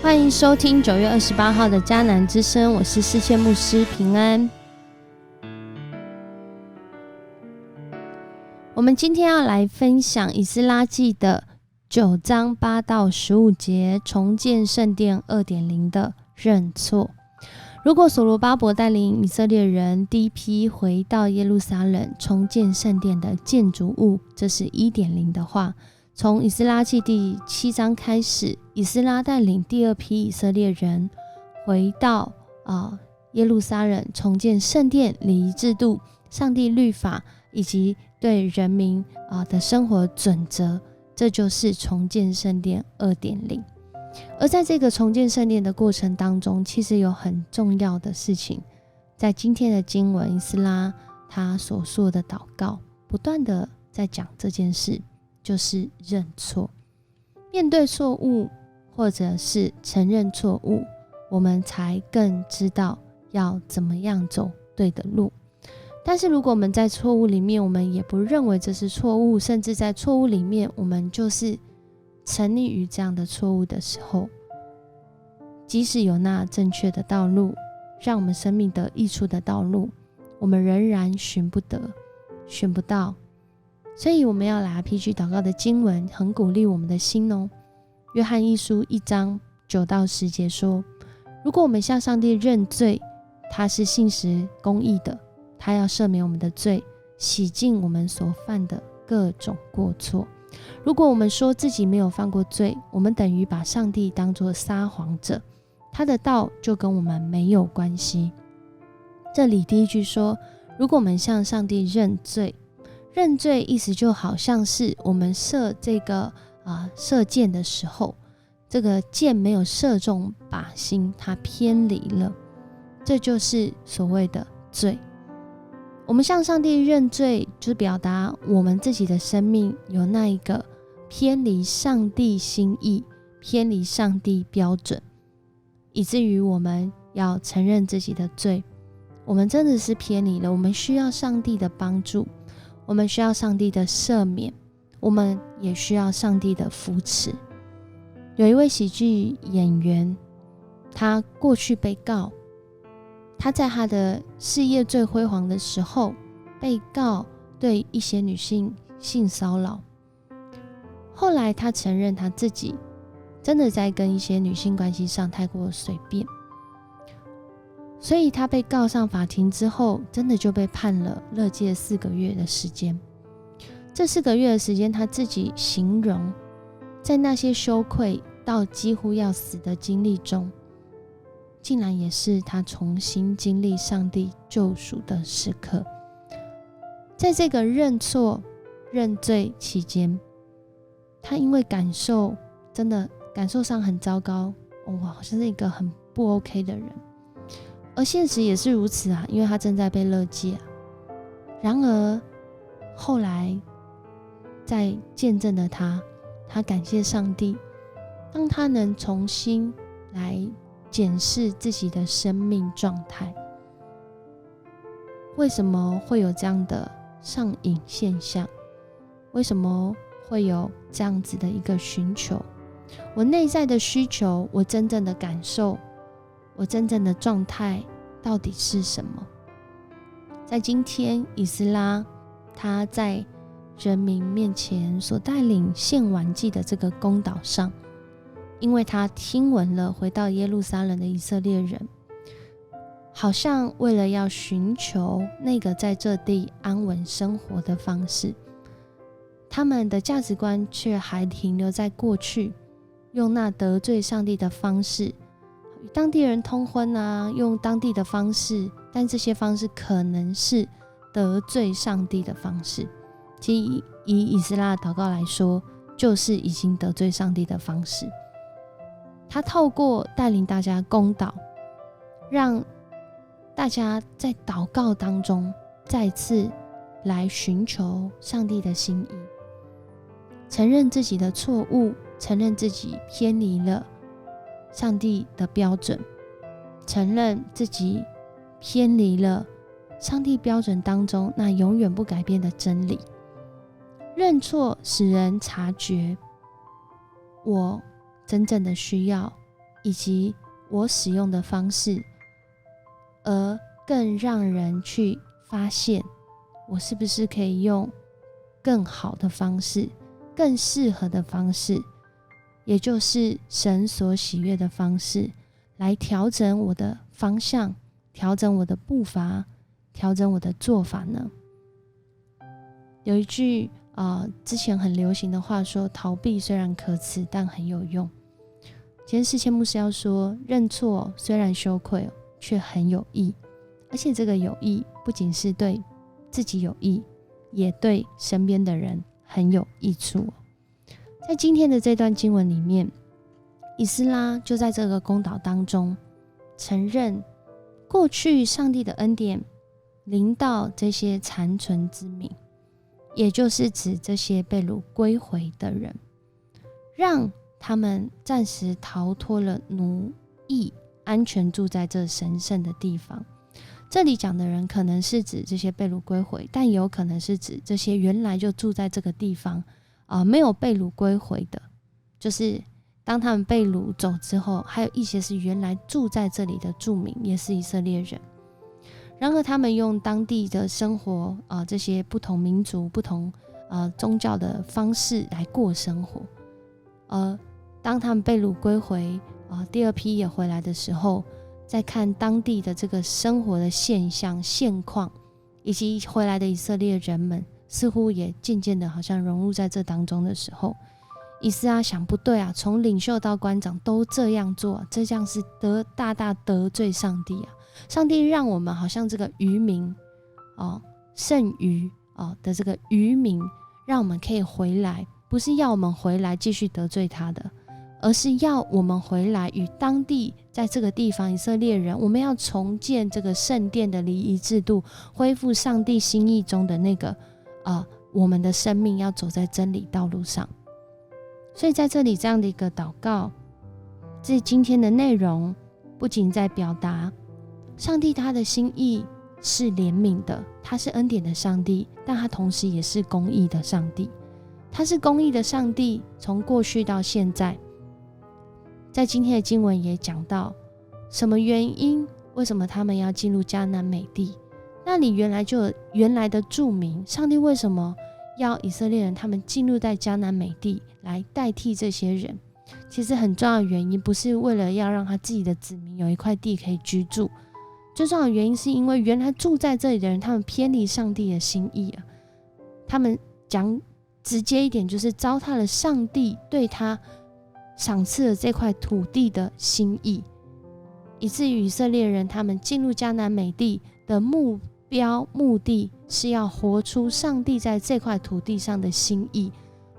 欢迎收听9月28号的迦南之声，我是世界牧师平安。我们今天要来分享以斯拉记的9章8到15节，重建圣殿 2.0 的认错。如果所罗巴伯带领以色列人第一批回到耶路撒冷重建圣殿的建筑物，这是 1.0 的话，从以斯拉记第7章开始，以斯拉带领第二批以色列人回到耶路撒冷重建圣殿礼仪制度、上帝律法以及对人民的生活准则，这就是重建圣殿 2.0。 而在这个重建圣殿的过程当中，其实有很重要的事情，在今天的经文，以斯拉他所说的祷告不断的在讲这件事，就是认错。面对错误或者是承认错误，我们才更知道要怎么样走对的路。但是如果我们在错误里面，我们也不认为这是错误，甚至在错误里面我们就是沉溺于这样的错误的时候，即使有那正确的道路，让我们生命得益处的道路，我们仍然寻不到。所以我们要来 RPG 祷告的经文很鼓励我们的心哦。约翰一书1章9到10节说，如果我们向上帝认罪，他是信实公义的，他要赦免我们的罪，洗净我们所犯的各种过错。如果我们说自己没有犯过罪，我们等于把上帝当作撒谎者，他的道就跟我们没有关系。这里第一句说，如果我们向上帝认罪，认罪意思就好像是我们射这个射箭的时候，这个箭没有射中靶心，它偏离了，这就是所谓的罪。我们向上帝认罪，就是表达我们自己的生命有那一个偏离上帝心意、偏离上帝标准，以至于我们要承认自己的罪。我们真的是偏离了，我们需要上帝的帮助，我们需要上帝的赦免，我们也需要上帝的扶持。有一位喜剧演员，他过去被告，他在他的事业最辉煌的时候被告对一些女性性骚扰，后来他承认他自己真的在跟一些女性关系上太过随便，所以他被告上法庭之后，真的就被判了勒戒4个月的时间。这4个月的时间，他自己形容，在那些羞愧到几乎要死的经历中，竟然也是他重新经历上帝救赎的时刻。在这个认错认罪期间，他因为真的感受上很糟糕，好像是一个很不 OK 的人，而现实也是如此啊，因为他正在被勒戒然而后来在见证的他感谢上帝，当他能重新来检视自己的生命状态，为什么会有这样的上瘾现象？为什么会有这样子的一个寻求？我内在的需求，我真正的感受，我真正的状态到底是什么？在今天以斯拉他在人民面前所带领献晚祭的这个公岛上，因为他听闻了回到耶路撒冷的以色列人，好像为了要寻求那个在这地安稳生活的方式，他们的价值观却还停留在过去，用那得罪上帝的方式，与当地人通婚用当地的方式，但这些方式可能是得罪上帝的方式。其实以以斯拉的祷告来说，就是已经得罪上帝的方式。他透过带领大家攻祷，让大家在祷告当中再次来寻求上帝的心意，承认自己的错误，承认自己偏离了上帝的标准，承认自己偏离了上帝标准当中那永远不改变的真理。认错使人察觉我真正的需要，以及我使用的方式，而更让人去发现我是不是可以用更好的方式，更适合的方式，也就是神所喜悦的方式，来调整我的方向，调整我的步伐，调整我的做法呢？有一句之前很流行的话说，逃避虽然可耻，但很有用。今天世谦牧师要说，认错虽然羞愧，却很有益，而且这个有益不仅是对自己有益，也对身边的人很有益处。在今天的这段经文里面，以斯拉就在这个公祷当中承认过去上帝的恩典临到这些残存之民，也就是指这些被掳归回的人，让他们暂时逃脱了奴役，安全住在这神圣的地方。这里讲的人可能是指这些被掳归回，但也有可能是指这些原来就住在这个地方没有被掳归回的，就是当他们被掳走之后，还有一些是原来住在这里的住民，也是以色列人。然而他们用当地的生活这些不同民族、不同宗教的方式来过生活。当他们被掳归回第二批也回来的时候，再看当地的这个生活的现象、现况，以及回来的以色列人们似乎也渐渐的好像融入在这当中的时候，以斯拉想，不对啊，从领袖到官长都这样做，这样是大大得罪上帝啊！上帝让我们好像这个渔民剩余的这个渔民，让我们可以回来，不是要我们回来继续得罪他的，而是要我们回来与当地在这个地方以色列人，我们要重建这个圣殿的礼仪制度，恢复上帝心意中的那个我们的生命要走在真理道路上。所以在这里这样的一个祷告，这今天的内容不仅在表达上帝他的心意是怜悯的，他是恩典的上帝，但他同时也是公义的上帝。他是公义的上帝，从过去到现在。在今天的经文也讲到什么原因，为什么他们要进入迦南美地，那里原来就有原来的住民，上帝为什么要以色列人他们进入在迦南美地来代替这些人？其实很重要的原因不是为了要让他自己的子民有一块地可以居住，最重要的原因是因为原来住在这里的人，他们偏离上帝的心意了。他们讲直接一点，就是糟蹋了上帝对他赏赐了这块土地的心意，以至于以色列人他们进入迦南美地的目的是要活出上帝在这块土地上的心意，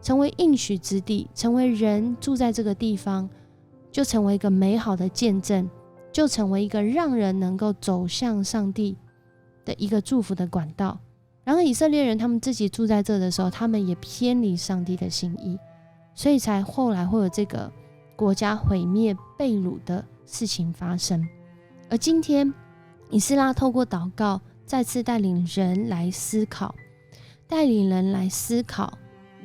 成为应许之地，成为人住在这个地方，就成为一个美好的见证，就成为一个让人能够走向上帝的一个祝福的管道。然而以色列人他们自己住在这的时候，他们也偏离上帝的心意，所以才后来会有这个国家毁灭被掳的事情发生。而今天以斯拉透过祷告再次带领人来思考，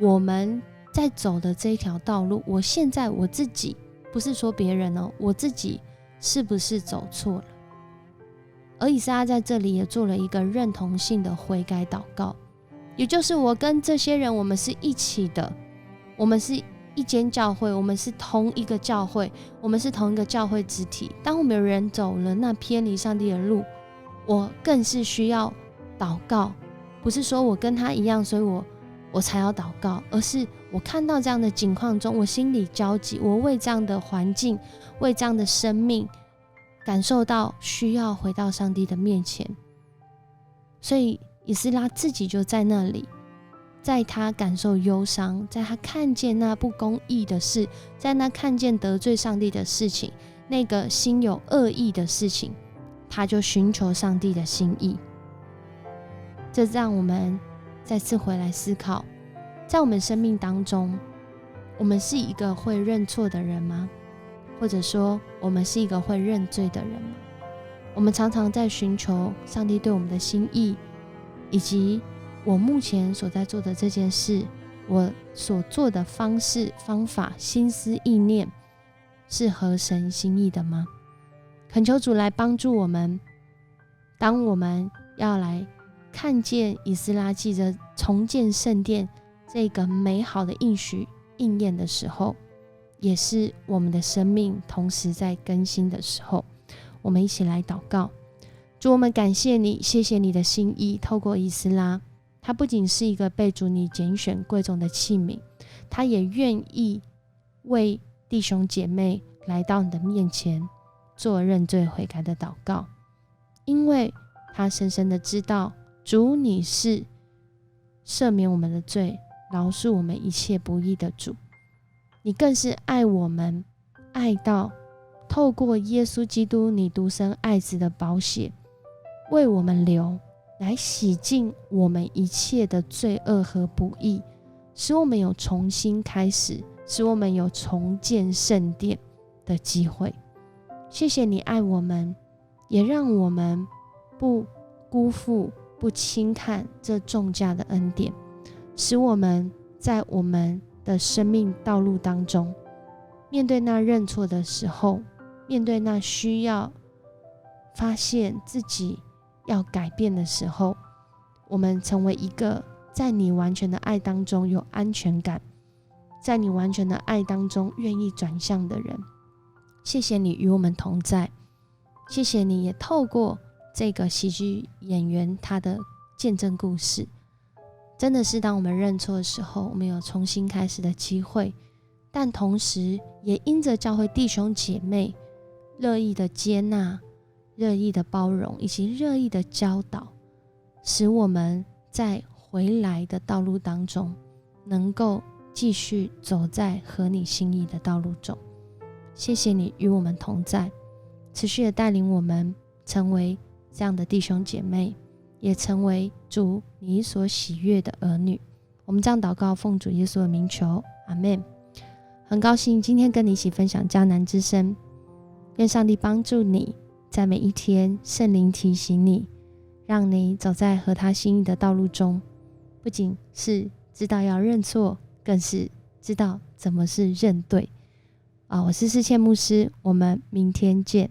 我们在走的这一条道路，我现在我自己，不是说别人我自己是不是走错了？而以斯拉在这里也做了一个认同性的悔改祷告，也就是我跟这些人我们是一起的，我们是一间教会，我们是同一个教会，我们是同一个教会肢体。当我们有人走了那偏离上帝的路，我更是需要祷告，不是说我跟他一样所以我才要祷告，而是我看到这样的境况中，我心里焦急，我为这样的环境，为这样的生命感受到需要回到上帝的面前。所以以斯拉自己就在那里，在他感受忧伤，在他看见那不公义的事，在那看见得罪上帝的事情，那个心有恶意的事情，他就寻求上帝的心意。这让我们再次回来思考，在我们生命当中，我们是一个会认错的人吗？或者说我们是一个会认罪的人吗？我们常常在寻求上帝对我们的心意，以及我目前所在做的这件事，我所做的方式方法心思意念是合神心意的吗？恳求主来帮助我们，当我们要来看见以斯拉记的重建圣殿这个美好的应许应验的时候，也是我们的生命同时在更新的时候。我们一起来祷告。主，我们感谢你，谢谢你的心意，透过以斯拉，他不仅是一个被主你拣选贵重的器皿，他也愿意为弟兄姐妹来到你的面前做认罪悔改的祷告，因为他深深的知道，主你是赦免我们的罪，饶恕我们一切不义的主。你更是爱我们，爱到透过耶稣基督你独生爱子的宝血为我们流，来洗净我们一切的罪恶和不义，使我们有重新开始，使我们有重建圣殿的机会。谢谢你爱我们，也让我们不辜负、不轻看这重价的恩典，使我们在我们的生命道路当中，面对那认错的时候，面对那需要发现自己要改变的时候，我们成为一个在你完全的爱当中有安全感，在你完全的爱当中愿意转向的人。谢谢你与我们同在，谢谢你也透过这个喜剧演员他的见证故事，真的是当我们认错的时候，我们有重新开始的机会，但同时也因着教会弟兄姐妹乐意的接纳、热意的包容以及热意的教导，使我们在回来的道路当中能够继续走在合你心意的道路中。谢谢你与我们同在，持续的带领我们成为这样的弟兄姐妹，也成为主你所喜悦的儿女。我们这样祷告，奉主耶稣的名求，阿们。很高兴今天跟你一起分享迦南之声，愿上帝帮助你，在每一天圣灵提醒你，让你走在合他心意的道路中，不仅是知道要认错，更是知道怎么是认对。我是世谦牧师，我们明天见。